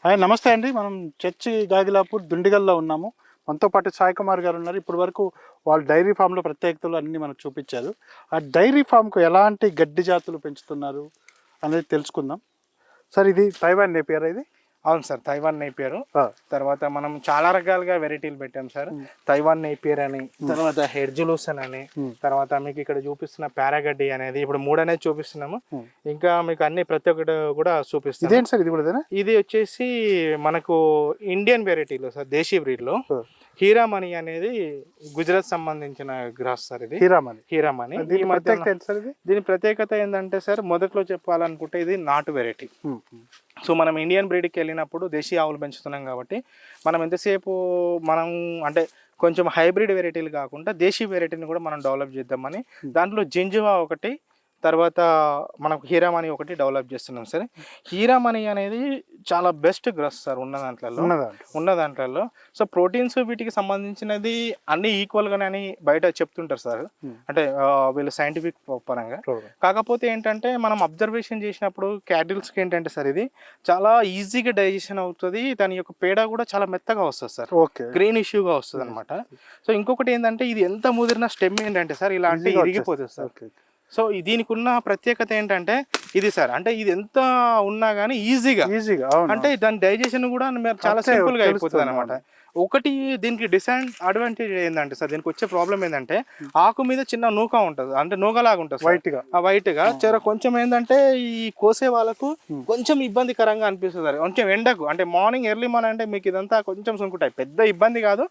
Hi నమస్తే అండి. మనం చర్చి గాగిలాపూర్ దుండిగల్లో ఉన్నాము. మనతో పాటు సాయి కుమార్ గారు ఉన్నారు. ఇప్పటి వరకు వాళ్ళు డైరీ ఫామ్లో ప్రత్యేకతలు అన్నీ మనకు చూపించారు. ఆ డైరీ ఫామ్కు ఎలాంటి గడ్డి జాతులు పెంచుతున్నారు అనేది తెలుసుకుందాం. సార్ ఇది తైవాన్ నేపియర్ ఇది? అవును సార్, తైవాన్ నేపియర్. తర్వాత మనం చాలా రకాలుగా వెరైటీలు పెట్టాం సార్. తైవాన్ నేపియర్ అని, తర్వాత హెర్జులూసన్ అని, తర్వాత మీకు ఇక్కడ చూపిస్తున్న పారాగడ్డి అనేది ఇప్పుడు 3 అనేది చూపిస్తున్నాము. ఇంకా మీకు అన్ని ప్రతి ఒక్కటి కూడా చూపిస్తాం. ఇదేంటి సార్ ఇది కూడా? ఇది వచ్చేసి మనకు ఇండియన్ వెరైటీలో సార్, దేశీ బ్రీడ్ లో హీరామణి అనేది గుజరాత్ సంబంధించిన గ్రాస్ సార్. ఇది హీరామణి. దీని ప్రత్యేకత ఏంటంటే సార్, మొదట్లో చెప్పాలనుకుంటే ఇది నాటు వెరైటీ. సో మనం ఇండియన్ బ్రీడ్కి వెళ్ళినప్పుడు దేశీ ఆవులు పెంచుతున్నాం కాబట్టి మనం ఎంతసేపు మనం అంటే కొంచెం హైబ్రిడ్ వెరైటీలు కాకుండా దేశీ వెరైటీని కూడా మనం డెవలప్ చేద్దామని దాంట్లో జింజువా ఒకటి, తర్వాత మనకు హీరామణి ఒకటి డెవలప్ చేస్తున్నాం సార్. హీరామణి అనేది చాలా బెస్ట్ గ్రాస్ సార్ ఉన్న దాంట్లో. సో ప్రోటీన్స్ వీటికి సంబంధించినది అన్ని ఈక్వల్గానే అని బయట చెప్తుంటారు సార్, అంటే వీళ్ళు సైంటిఫిక్ పరంగా. కాకపోతే ఏంటంటే మనం అబ్జర్వేషన్ చేసినప్పుడు క్యాటిల్స్కి ఏంటంటే సార్, ఇది చాలా ఈజీగా డైజెషన్ అవుతుంది. దాని యొక్క పేడ కూడా చాలా మెత్తగా వస్తుంది సార్, గ్రీన్ ఇష్యూగా వస్తుంది అనమాట. సో ఇంకొకటి ఏంటంటే, ఇది ఎంత ముదిరిన స్టెమ్ ఏంటంటే సార్ ఇలా అంటే ఇరిగిపోతుంది సార్. సో దీనికి ఉన్న ప్రత్యేకత ఏంటంటే ఇది సార్, అంటే ఇది ఎంత ఉన్నా కానీ ఈజీగా అంటే దాని డైజెషన్ కూడా చాలా సింపుల్ గా అయిపోతుంది అనమాట. ఒకటి దీనికి అడ్వాంటేజ్ ఏంటంటే సార్, దీనికి వచ్చే ప్రాబ్లం ఏంటంటే ఆకు మీద చిన్న నూక ఉంటుంది, అంటే నూకలాగా ఉంటుంది వైట్ గా చెర. కొంచెం ఏంటంటే ఈ కోసే వాళ్ళకు కొంచెం ఇబ్బందికరంగా అనిపిస్తుంది సార్. కొంచెం ఎండకు అంటే మార్నింగ్ ఎర్లీ మార్నింగ్ అంటే మీకు ఇదంతా కొంచెం సునుకుంటాయి, పెద్ద ఇబ్బంది కాదు.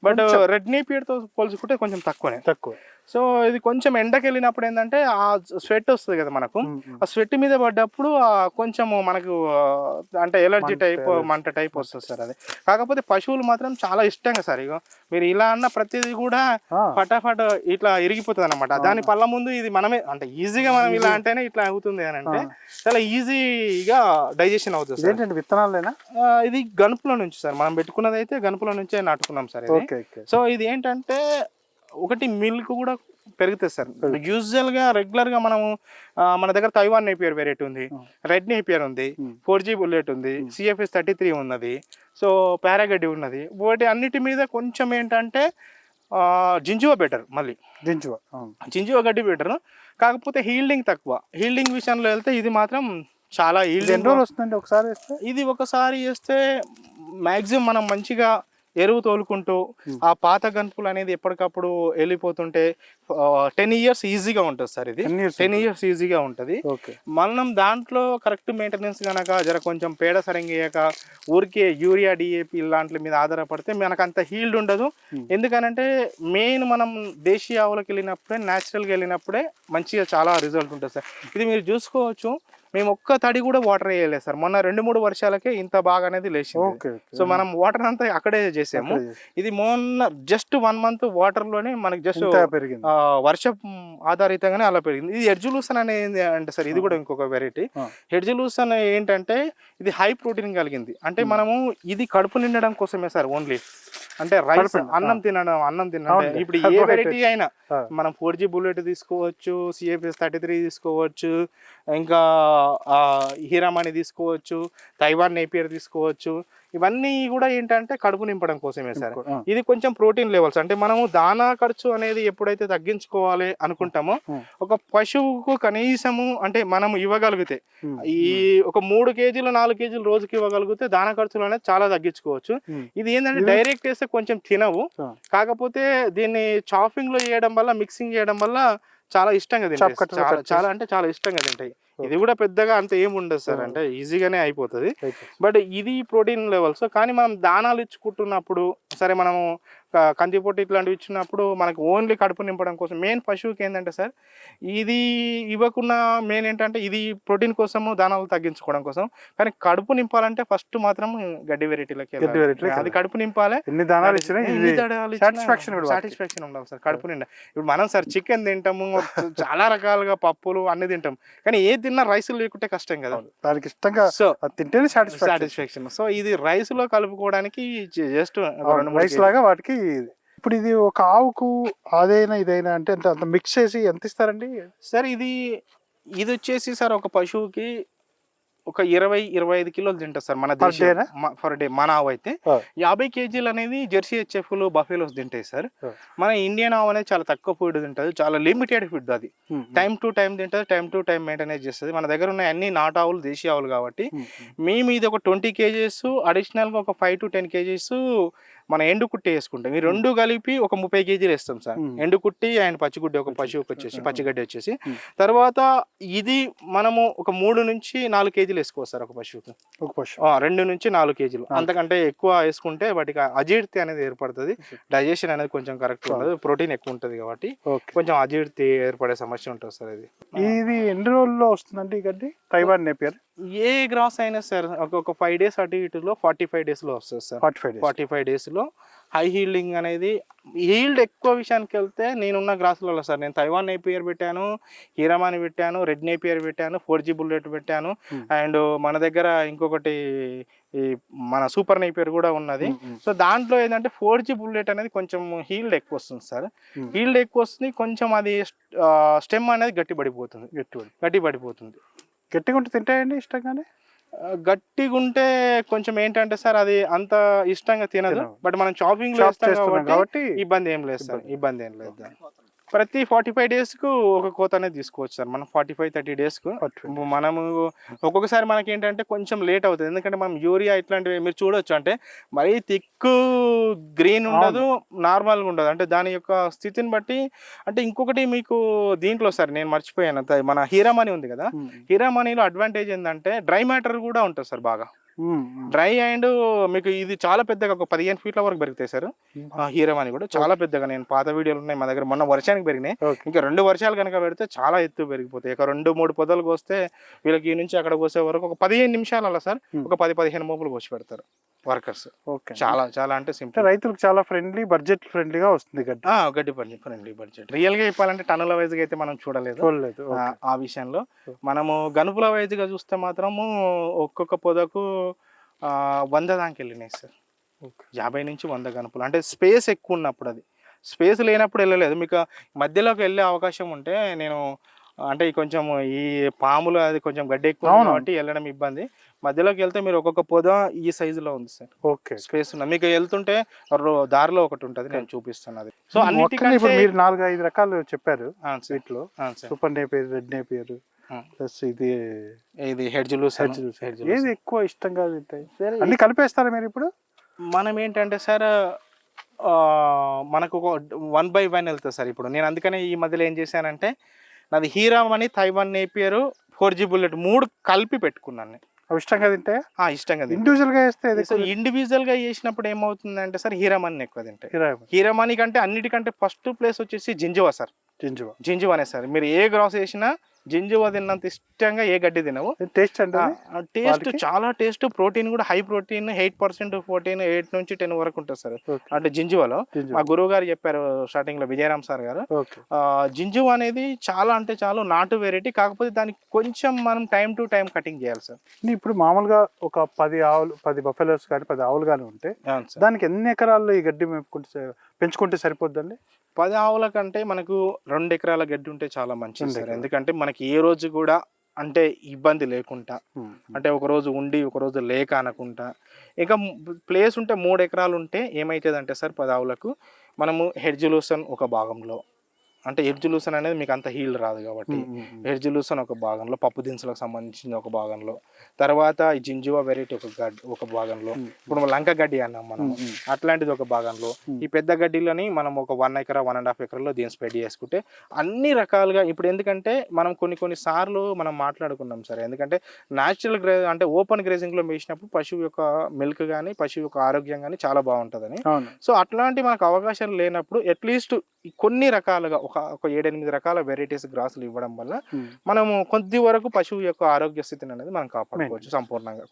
బట్ రెడ్ నేపియర్ తో పోల్చుకుంటే కొంచెం తక్కువ. సో ఇది కొంచెం ఎండకి వెళ్ళినప్పుడు ఏంటంటే ఆ స్వెట్ వస్తుంది కదా మనకు, ఆ స్వెట్ మీద పడ్డప్పుడు కొంచెం మనకు అంటే ఎలర్జీ టైప్ మంట టైప్ వస్తుంది సార్. అది కాకపోతే పశువులు మాత్రం చాలా ఇష్టంగా సార్. ఇగో మీరు ఇలా అన్న ప్రతిదీ కూడా ఫటాఫట్ ఇట్లా ఇరిగిపోతుంది అనమాట. దాని పళ్ళ ముందు ఇది మనమే అంటే ఈజీగా మనం ఇలా అంటేనే ఇట్లా అవుతుంది అని అంటే చాలా ఈజీగా డైజెషన్ అవుతుంది సార్. విత్తనాలేనా? ఇది గనుపుల నుంచి సార్, మనం పెట్టుకున్నది అయితే గనుపుల నుంచే నాటుకున్నాం సార్. సో ఇది ఏంటంటే ఒకటి మిల్క్ కూడా పెరుగుతుంది సార్. యూజువల్గా రెగ్యులర్గా మనము మన దగ్గర తైవాన్ నేపియర్ వెరైటీ ఉంది, రెడ్ నేపియర్ ఉంది, 4G బుల్లెట్ ఉంది, CFS 33 ఉన్నది, సో పారాగడ్డి ఉన్నది. వాటి అన్నిటి మీద కొంచెం ఏంటంటే జింజువా బెటర్. మళ్ళీ జింజువా గడ్డి బెటర్, కాకపోతే హీల్డింగ్ తక్కువ. హీల్డింగ్ విషయంలో వెళ్తే ఇది మాత్రం చాలా హీల్డింగ్ వస్తుంది. ఒకసారి వేస్తే మ్యాక్సిమం మనం మంచిగా ఎరువు తోలుకుంటూ ఆ పాత గనుపులు అనేది ఎప్పటికప్పుడు వెళ్ళిపోతుంటే 10 years ఈజీగా ఉంటుంది సార్. ఇది 10 years ఈజీగా ఉంటుంది. మనం దాంట్లో కరెక్ట్ మెయింటెనెన్స్ కనుక జర కొంచెం పేడ సరిగ్గా ఊరికే యూరియా DAP ఇలాంటి మీద ఆధారపడితే మనకు అంత హీల్డ్ ఉండదు. ఎందుకనంటే మెయిన్ మనం దేశీయ ఆవులకు వెళ్ళినప్పుడే, న్యాచురల్గా వెళ్ళినప్పుడే మంచిగా చాలా రిజల్ట్ ఉంటుంది సార్. ఇది మీరు చూసుకోవచ్చు, మేము ఒక్క తడి కూడా వాటర్ వేయలేదు సార్. మొన్న 2-3 వర్షాలకే ఇంత బాగా అనేది లేచింది. సో మనం వాటర్ అంతా అక్కడే చేసాము. ఇది మొన్న జస్ట్ 1 month వాటర్ లోనే మనకి జస్ట్ వర్షం ఆధారితంగానే అలా పెరిగింది. ఇది హెర్జులూసన్ అనేది అంటే సార్, ఇది కూడా ఇంకొక వెరైటీ. హెర్జులూసన్ ఏంటంటే ఇది హై ప్రోటీన్ కలిగింది. అంటే మనము ఇది కడుపు నిండడం కోసమే సార్, ఓన్లీ అంటే రైస్ అన్నం తినడం. ఇప్పుడు ఏ వెరైటీ అయినా మనం 4G బుల్లెట్ తీసుకోవచ్చు, CFS 33 తీసుకోవచ్చు, ఇంకా హీరామణి తీసుకోవచ్చు, తైవాన్ నేపియర్ తీసుకోవచ్చు. ఇవన్నీ కూడా ఏంటంటే కడుపు నింపడం కోసమే సార్. ఇది కొంచెం ప్రోటీన్ లెవెల్స్ అంటే మనము దానా ఖర్చు అనేది ఎప్పుడైతే తగ్గించుకోవాలి అనుకుంటామో, ఒక పశువుకు కనీసము అంటే మనం ఇవ్వగలిగితే ఈ ఒక 3 kgs 4 kgs రోజుకి ఇవ్వగలిగితే దానా ఖర్చులు అనేది చాలా తగ్గించుకోవచ్చు. ఇది ఏంటంటే డైరెక్ట్ వేస్తే కొంచెం తినవు, కాకపోతే దీన్ని చాపింగ్ లో చేయడం వల్ల, మిక్సింగ్ చేయడం వల్ల చాలా ఇష్టంగా తింటాయి. చాలా అంటే చాలా ఇష్టంగా తింటాయి. ఇది కూడా పెద్దగా అంత ఏమి ఉండదు సార్, అంటే ఈజీగానే అయిపోతుంది. బట్ ఇది ప్రోటీన్ లెవెల్స్. కానీ మనం దానాలు ఇచ్చుకుంటున్నప్పుడు సరే, మనము కందిపొట్టు ఇట్లాంటివి ఇచ్చినప్పుడు మనకు ఓన్లీ కడుపు నింపడం కోసం మెయిన్ పశువుకి ఏంటంటే సార్, ఇది ఇవ్వకుండా మెయిన్ ఏంటంటే ఇది ప్రోటీన్ కోసము, దానాలు తగ్గించుకోవడం కోసం. కానీ కడుపు నింపాలంటే ఫస్ట్ మాత్రం గడ్డి వెరైటీలకి అది కడుపు నింపాలి. సాటిస్ఫాక్షన్ ఉండాలి సార్ కడుపు నిండా. ఇప్పుడు మనం సార్ చికెన్ తింటాము, చాలా రకాలుగా పప్పులు అన్ని తింటాం, కానీ ఏ తిన్నా రైస్ లేకుంటే కష్టం కదా, దానికి ఇష్టంగా తింటేనే సాటిస్ఫాక్షన్. సో ఇది రైస్ లో కలుపుకోవడానికి జస్ట్ రైస్ లాగా వాటికి. ఇప్పుడు ఇది ఒక ఆవుకు అదైనా ఇదైనా అంటే అంత మిక్స్ చేసి ఎంత ఇస్తారండి సార్? ఇది వచ్చేసి సార్ ఒక పశువుకి ఒక 20-25 కిలోలు తింటుంది సార్ మన Per day నా? For day. మన ఆవు అయితే ఆ. 50 కేజీలు అనేది జెర్సీ హెచ్ఎఫ్లు బఫెలోస్ తింటాయి సార్. ఆ. మన ఇండియన్ ఆవు అనేది చాలా తక్కువ ఫుడ్ తింటుంది, చాలా లిమిటెడ్ ఫుడ్ అది. టైం టు టైం తింటుంది, టైం టు టైం మెయింటైన్ చేస్తుంది. మన దగ్గర ఉన్న అన్ని నాటు ఆవులు దేశీ ఆవులు కాబట్టి మేము ఇది ఒక 20 కేజీస్ అడిషనల్గా ఒక 5 to 10 కేజీస్ మన ఎండు కుట్టి వేసుకుంటాం. ఈ రెండు కలిపి ఒక 30 కేజీలు వేస్తాం సార్. ఎండు కుట్టి అండ్ పచ్చిగుడ్డి ఒక పశువుకి వచ్చేసి పచ్చిగడ్డి వచ్చేసి. తర్వాత ఇది మనము ఒక 3 నుంచి 4 కేజీలు వేసుకోవచ్చు సార్ ఒక పశువుకి. 2 నుంచి 4 కేజీలు. అంతకంటే ఎక్కువ వేసుకుంటే వాటికి అజీర్తి అనేది ఏర్పడుతుంది, డైజెషన్ అనేది కొంచెం కరెక్ట్ ఉండదు, ప్రోటీన్ ఎక్కువ ఉంటుంది కాబట్టి కొంచెం అజీర్తి ఏర్పడే సమస్య ఉంటుంది సార్. ఇది ఎన్ని రోజుల్లో వస్తుందండి ఈ గడ్డి? తైవాన్ నేపియర్ ఏ గ్రాస్ అయినా సార్ ఒక 5 days అటు ఇటులో 45 daysలో వస్తుంది సార్. 45 daysలో హై హీల్డింగ్ అనేది. హీల్డ్ ఎక్కువ విషయానికి వెళ్తే నేనున్న గ్రాసులలో సార్ నేను తైవాన్ నేపియర్ పెట్టాను, హీరామాని పెట్టాను, రెడ్ నేపియర్ పెట్టాను, 4G బుల్లెట్ పెట్టాను, అండ్ మన దగ్గర ఇంకొకటి ఈ మన సూపర్ నేపియర్ కూడా ఉన్నది. సో దాంట్లో ఏంటంటే 4G బుల్లెట్ అనేది కొంచెం హీల్డ్ ఎక్కువ వస్తుంది సార్. హీల్డ్ ఎక్కువ వస్తుంది, కొంచెం అది స్టెమ్ అనేది గట్టి పడిపోతుంది. గట్టిగా ఉంటే తింటాయండి ఇష్టంగానే? గట్టిగా ఉంటే కొంచెం ఏంటంటే సార్ అది అంత ఇష్టంగా తినదు, బట్ మనం చాపింగ్ కాబట్టి ఇబ్బంది ఏం లేదు సార్. ప్రతి 45 daysకు ఒక కోత అనేది తీసుకోవచ్చు సార్ మనం. 45-30 daysకు మనము ఒక్కొక్కసారి మనకి ఏంటంటే కొంచెం లేట్ అవుతుంది, ఎందుకంటే మనం యూరియా ఇట్లాంటివి మీరు చూడొచ్చు అంటే మరీ థిక్ గ్రీన్ ఉండదు, నార్మల్గా ఉండదు. అంటే దాని యొక్క స్థితిని బట్టి. అంటే ఇంకొకటి మీకు దీంట్లో సార్ నేను మర్చిపోయాను, మన హీరామణి ఉంది కదా, హీరామణిలో అడ్వాంటేజ్ ఏంటంటే డ్రై మ్యాటర్ కూడా ఉంటుంది సార్ బాగా. డ్రై అండ్ మీకు ఇది చాలా పెద్దగా ఒక 15 feet వరకు పెరుగుతాయి సార్. హీరామణి కూడా చాలా పెద్దగా, నేను పాత వీడియోలు ఉన్నాయి మా దగ్గర, మొన్న వర్షానికి పెరిగినాయి. ఇంకా 2 వర్షాలు కనుక పెడితే చాలా ఎత్తు పెరిగిపోతాయి. ఒక 2-3 పొదలు కోస్తే వీళ్ళకి ఈ నుంచి అక్కడ కోసే వరకు ఒక 15 నిమిషాలు అలా సార్ ఒక 10-15 మోపులు కోసి పెడతారు వర్కర్స్. చాలా అంటే సింపుల్, రైతులకు చాలా ఫ్రెండ్లీ, బడ్జెట్ ఫ్రెండ్లీగా వస్తుంది గడ్డి. గడ్డి ఫ్రెండ్లీ బడ్జెట్. రియల్ గా చెప్పాలంటే టన్నుల వైజ్ గా అయితే మనం చూడలేదు ఆ విషయంలో. మనము గనుపుల వైజ్ గా చూస్తే మాత్రము ఒక్కొక్క పొదకు 100 దాకా వెళ్ళినాయి సార్. 50 నుంచి 100 గనుపులు. అంటే స్పేస్ ఎక్కువ ఉన్నప్పుడు, అది స్పేస్ లేనప్పుడు వెళ్ళలేదు. మీకు మధ్యలోకి వెళ్ళే అవకాశం ఉంటే నేను అంటే కొంచెం ఈ పాములు అది కొంచెం గడ్డి ఎక్కువ కాబట్టి వెళ్ళడం ఇబ్బంది. మధ్యలోకి వెళ్తే మీరు ఒక్కొక్క పొద ఈ సైజులో ఉంది సార్. స్పేస్ ఉన్న మీకు వెళ్తుంటే దారిలో ఒకటి ఉంటుంది, నేను చూపిస్తాను అది. సో అన్నిటికంటే మీరు 4-5 రకాలు చెప్పారు వీటిలో. Super Napier, red Napier plus ఇది హెడ్జులూస్. ఏది ఎక్కువ ఇష్టంగా తింటాయి? అన్ని కలిపేస్తారా మీరు ఇప్పుడు? మనం ఏంటంటే సార్ మనకు 1 by 1 వెళ్తుంది సార్. ఇప్పుడు నేను అందుకనే ఈ మధ్యలో ఏం చేశానంటే నాది Hiramani, Taiwan Napier, 4G bullet 3 కలిపి పెట్టుకున్నాను. ఇష్టంగా తింటాయా? ఇష్టంగా. ఇండివిజువల్ గా వేస్తే ఇండివిజువల్ గా చేసినప్పుడు ఏమవుతుందంటే సార్ హీరామణి ఎక్కువ తింటాయి. హీరామణి కంటే అన్నిటికంటే ఫస్ట్ ప్లేస్ వచ్చేసి జింజువా సార్. జింజువానే సార్. మీరు ఏ గ్రాస్ వేసినా జింజువా తిన్నంత ఇష్టంగా ఏ గడ్డి తినవు. టేస్ట్ అంటే టేస్ట్ చాలా టేస్ట్. ప్రోటీన్ కూడా హై ప్రోటీన్, 8% ప్రోటీన్, 8 నుంచి 10 వరకు ఉంటుంది సార్. అంటే జింజువాలో మా గురువు గారు చెప్పారు స్టార్టింగ్ లో, విజయరామ్ సార్ గారు. జింజువా అనేది చాలా అంటే చాలా నాటు వెరైటీ, కాకపోతే దానికి కొంచెం మనం టైం టు టైం కటింగ్ చేయాలి సార్. ఇప్పుడు మామూలుగా ఒక 10 ఆవులు, 10 బఫెలోస్ కానీ 10 ఆవులు కానీ ఉంటే దానికి ఎన్ని ఎకరాల్లో ఈ గడ్డి పెంచుకుంటే సరిపోద్దండి? 10 ఆవుల కంటే మనకు 2 ఎకరాల గడ్డి ఉంటే చాలా మంచిది సార్. ఎందుకంటే మనకి ఏ రోజు కూడా అంటే ఇబ్బంది లేకుండా, అంటే ఒక రోజు ఉండి ఒక రోజు లేక అనకుండా, ఇంకా ప్లేస్ ఉంటే 3 ఎకరాలు ఉంటే ఏమవుతుంది అంటే సార్ 10 ఆవులకు మనము హెడ్జులూసన్ ఒక భాగంలో, అంటే హెడ్జులూసన్ అనేది మీకు అంత హీల్ రాదు కాబట్టి హెడ్జులూసన్ ఒక భాగంలో, పప్పు దినుసులకు సంబంధించిన ఒక భాగంలో, తర్వాత ఈ జింజువా వెరైటీ ఒక భాగంలో, ఇప్పుడు లంక గడ్డి అన్నాం మనం అట్లాంటిది ఒక భాగంలో, ఈ పెద్ద గడ్డిలని మనం ఒక 1 ఎకరా 1.5 ఎకరాల్లో దీన్ని స్ప్రెడ్ చేసుకుంటే అన్ని రకాలుగా. ఇప్పుడు ఎందుకంటే మనం కొన్ని సార్లు మనం మాట్లాడుకున్నాం సార్, ఎందుకంటే న్యాచురల్ అంటే ఓపెన్ గ్రేజింగ్లో వేసినప్పుడు పశువు యొక్క మిల్క్ కానీ పశువు యొక్క ఆరోగ్యం కానీ చాలా బాగుంటుందని. సో అట్లాంటి మనకు అవకాశాలు లేనప్పుడు అట్లీస్ట్ కొన్ని రకాలుగా ఒక 7-8 రకాల వెరైటీస్ గ్రాసులు ఇవ్వడం వల్ల మనము కొద్ది వరకు పశువు యొక్క ఆరోగ్య స్థితిని అనేది మనం కాపాడుకోవచ్చు సంపూర్ణంగా.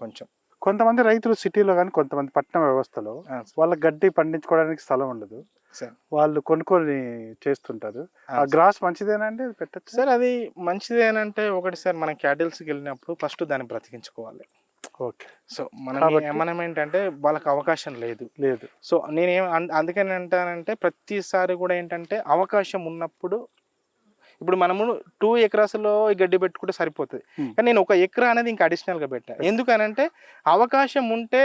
కొంతమంది రైతులు సిటీలో కానీ కొంతమంది పట్టణ వ్యవస్థలో వాళ్ళ గడ్డి పండించుకోవడానికి స్థలం ఉండదు, వాళ్ళు కొనుక్కొని చేస్తుంటారు. ఆ గ్రాస్ మంచిదేనండి పెట్టచ్చు సార్? అది మంచిదేనంటే ఒకటి సార్, మనం క్యాటిల్స్కి వెళ్ళినప్పుడు ఫస్ట్ దాన్ని బ్రతికించుకోవాలి. సో మనం ఏంటంటే వాళ్ళకి అవకాశం లేదు. సో నేనేం అందుకని అంటానంటే ప్రతిసారి కూడా ఏంటంటే అవకాశం ఉన్నప్పుడు ఇప్పుడు మనము 2 ఎకరాస్లో ఈ గడ్డి పెట్టుకుంటే సరిపోతుంది. కానీ నేను 1 ఎకరా అనేది ఇంకా అడిషనల్గా పెట్టాను. ఎందుకనంటే అవకాశం ఉంటే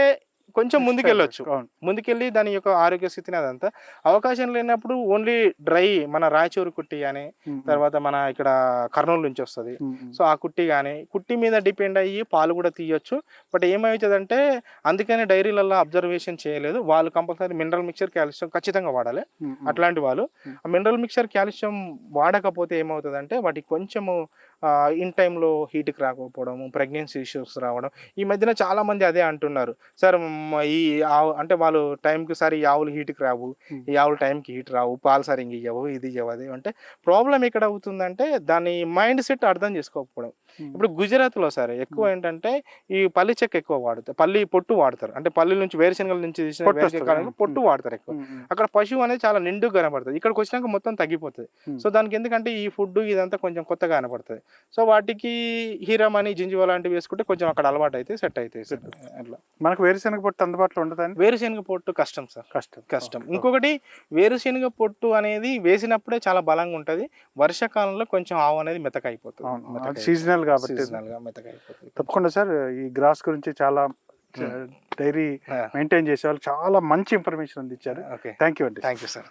కొంచెం ముందుకెళ్ళొచ్చు, ముందుకెళ్ళి దాని యొక్క ఆరోగ్య స్థితిని అదంతా. అవకాశం లేనప్పుడు ఓన్లీ డ్రై మన రాయచూరు కుట్టి కానీ, తర్వాత మన ఇక్కడ కర్నూలు నుంచి వస్తుంది, సో ఆ కుట్టి కానీ, కుట్టి మీద డిపెండ్ అయ్యి పాలు కూడా తీయొచ్చు. బట్ ఏమవుతుందంటే అందుకనే డైరీలలో అబ్జర్వేషన్ చేయలేదు, వాళ్ళు కంపల్సరీ మినరల్ మిక్చర్ కాల్షియం ఖచ్చితంగా వాడాలి. అట్లాంటి వాళ్ళు ఆ మినరల్ మిక్చర్ కాల్షియం వాడకపోతే ఏమవుతుందంటే వాటికి కొంచెము ఇన్ టైంలో హీట్కి రాకపోవడము, ప్రెగ్నెన్సీ ఇష్యూస్ రావడం. ఈ మధ్యన చాలా మంది అదే అంటున్నారు, సార్ ఈ ఆవు అంటే వాళ్ళు టైంకి సరి ఈ ఆవులు హీట్కి రావు, ఈ ఆవులు టైంకి హీట్ రావు, పాలు సరిగ్గా ఇవ్వవు, ఇది ఇవ్వవు, అది అంటే ప్రాబ్లం ఎక్కడ అవుతుందంటే దాని మైండ్ సెట్ అర్థం చేసుకోకపోవడం. ఇప్పుడు గుజరాత్లో సరే ఎక్కువ ఏంటంటే ఈ పల్లి చెక్క ఎక్కువ వాడతారు, పల్లి పొట్టు వాడతారు. అంటే పల్లి నుంచి వేరుశనగల నుంచి తీసిన వేరుశనగ పొట్టు వాడతారు ఎక్కువ. అక్కడ పశువు అనేది చాలా నిండుగా కనపడుతుంది, ఇక్కడికి వచ్చినాక మొత్తం తగ్గిపోతుంది. సో దానికి ఎందుకంటే ఈ ఫుడ్ ఇదంతా కొంచెం కొత్తగా కనపడుతుంది. సో వాటికి హీరమని, జింజువ లాంటివి వేసుకుంటే కొంచెం అక్కడ అలవాటు అయితే సెట్ అవుతాయి సార్. అట్లా మనకు వేరుశనగ పొట్టు అందుబాటులో ఉండదండి? వేరుశనగ పొట్టు కష్టం సార్, కష్టం. ఇంకొకటి వేరుశనగ పొట్టు అనేది వేసినప్పుడే చాలా బలంగా ఉంటుంది, వర్షాకాలంలో కొంచెం ఆవు అనేది మెతక అయిపోతుంది, సీజనల్ కాబట్టి మెతక అయిపోతుంది. తప్పకుండా సార్, ఈ గ్రాస్ గురించి చాలా డైరీ మెయింటైన్ చేసే వాళ్ళు చాలా మంచి ఇన్ఫర్మేషన్ అందించారు. థ్యాంక్ యూ అండి. Thank you sir.